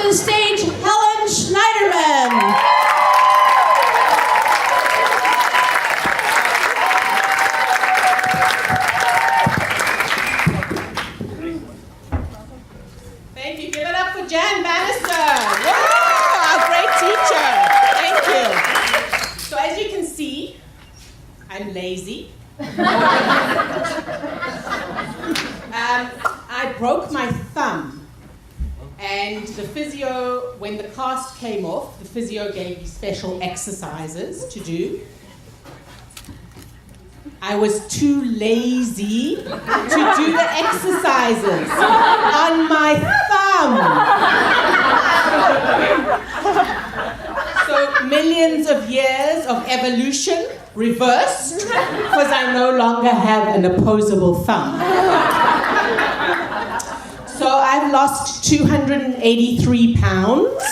the stage, Helen Schneiderman. Thank you. Give it up for Jan Bannister. Whoa, our great teacher. Thank you. So as you can see, I'm lazy. I broke my thumb, and the physio, when the cast came off, the physio gave me special exercises to do. I was too lazy to do the exercises on my thumb. So millions of years of evolution reversed because I no longer have an opposable thumb. So I've lost 283 pounds.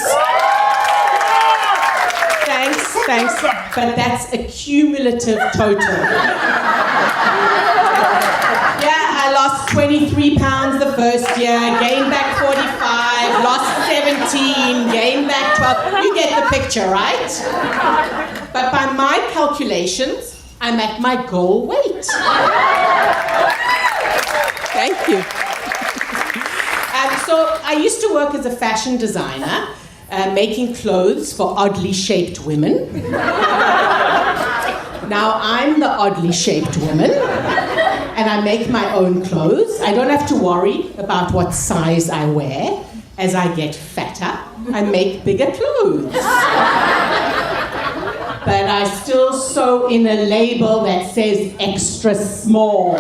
Thanks, but that's a cumulative total. Yeah, I lost 23 pounds the first year, gained back 45, lost 17, gained back 12. You get the picture, right? But by my calculations, I'm at my goal weight. Thank you. So I used to work as a fashion designer, making clothes for oddly shaped women. Now I'm the oddly shaped woman, and I make my own clothes. I don't have to worry about what size I wear. As I get fatter, I make bigger clothes. But I still sew in a label that says extra small.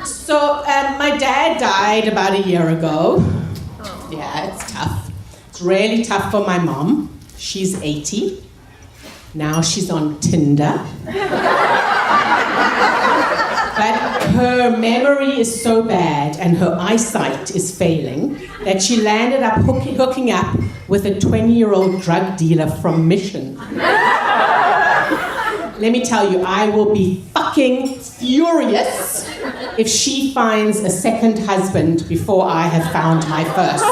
So my dad died about a year ago. Yeah, it's tough. It's really tough for my mom. She's 80. Now she's on Tinder. But her memory is so bad and her eyesight is failing that she landed up hooking up with a 20-year-old drug dealer from Mission. Let me tell you, I will be fucking furious if she finds a second husband before I have found my first.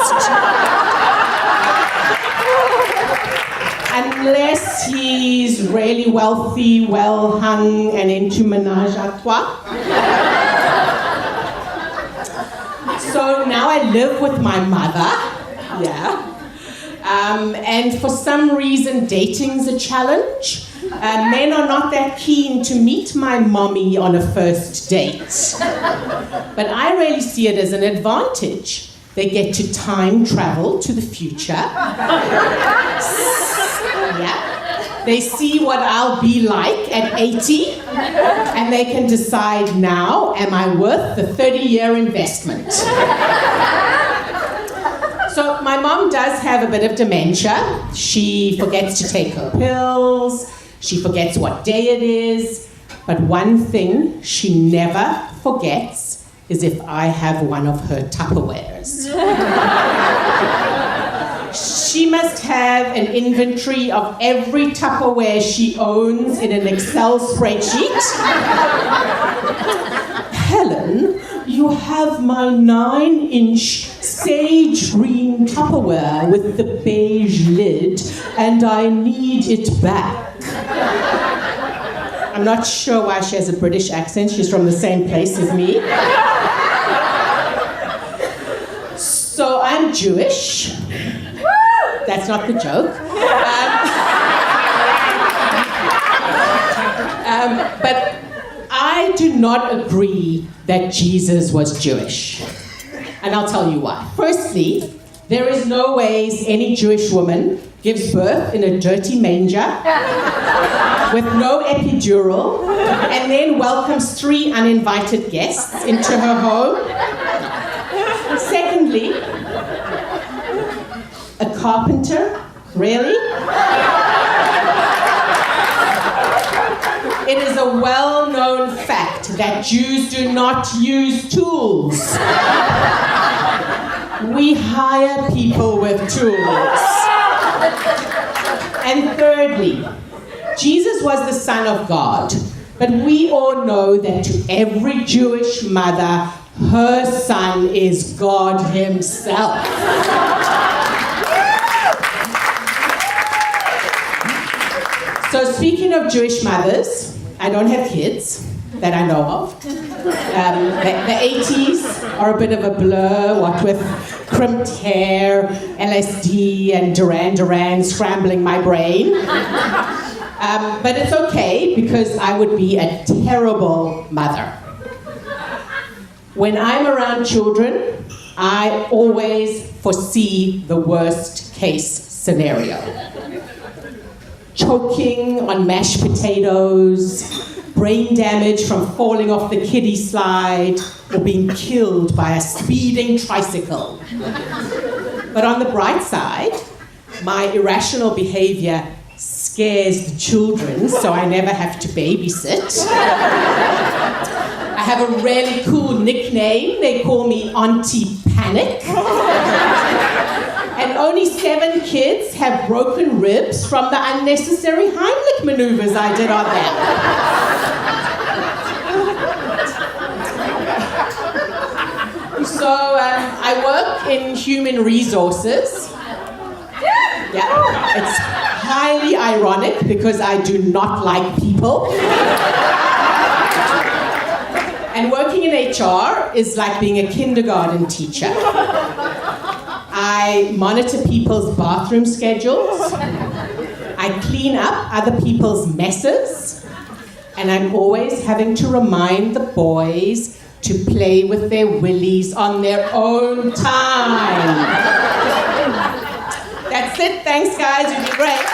Unless he's really wealthy, well-hung, and into menage a trois. So now I live with my mother, yeah. And for some reason, dating's a challenge. Men are not that keen to meet my mommy on a first date. But I really see it as an advantage. They get to time travel to the future. Yeah. They see what I'll be like at 80, and they can decide now, am I worth the 30-year investment? So my mom does have a bit of dementia. She forgets to take her pills. She forgets what day it is. But one thing she never forgets is if I have one of her Tupperwares. She must have an inventory of every Tupperware she owns in an Excel spreadsheet. Helen, you have my 9-inch sage green Tupperware with the beige lid, and I need it back. I'm not sure why she has a British accent. She's from the same place as me. So I'm Jewish. That's not the joke. But I do not agree that Jesus was Jewish. And I'll tell you why. Firstly, there is no ways any Jewish woman gives birth in a dirty manger with no epidural and then welcomes 3 uninvited guests into her home. Secondly, a carpenter? Really? It is a well-known fact that Jews do not use tools. We hire people with tools. And thirdly, Jesus was the Son of God. But we all know that to every Jewish mother, her son is God himself. So speaking of Jewish mothers, I don't have kids that I know of. The 80s are a bit of a blur, what with crimped hair, LSD, and Duran Duran scrambling my brain. But it's okay, because I would be a terrible mother. When I'm around children, I always foresee the worst case scenario. Choking on mashed potatoes, brain damage from falling off the kiddie slide, or being killed by a speeding tricycle. But on the bright side, my irrational behavior scares the children, so I never have to babysit. I have a really cool nickname. They call me Auntie Panic. And only 7 kids have broken ribs from the unnecessary Heimlich maneuvers I did on them. So I work in human resources. Yeah, it's highly ironic because I do not like people. And working in HR is like being a kindergarten teacher. I monitor people's bathroom schedules. I clean up other people's messes. And I'm always having to remind the boys to play with their willies on their own time. That's it. Thanks, guys. You've been great.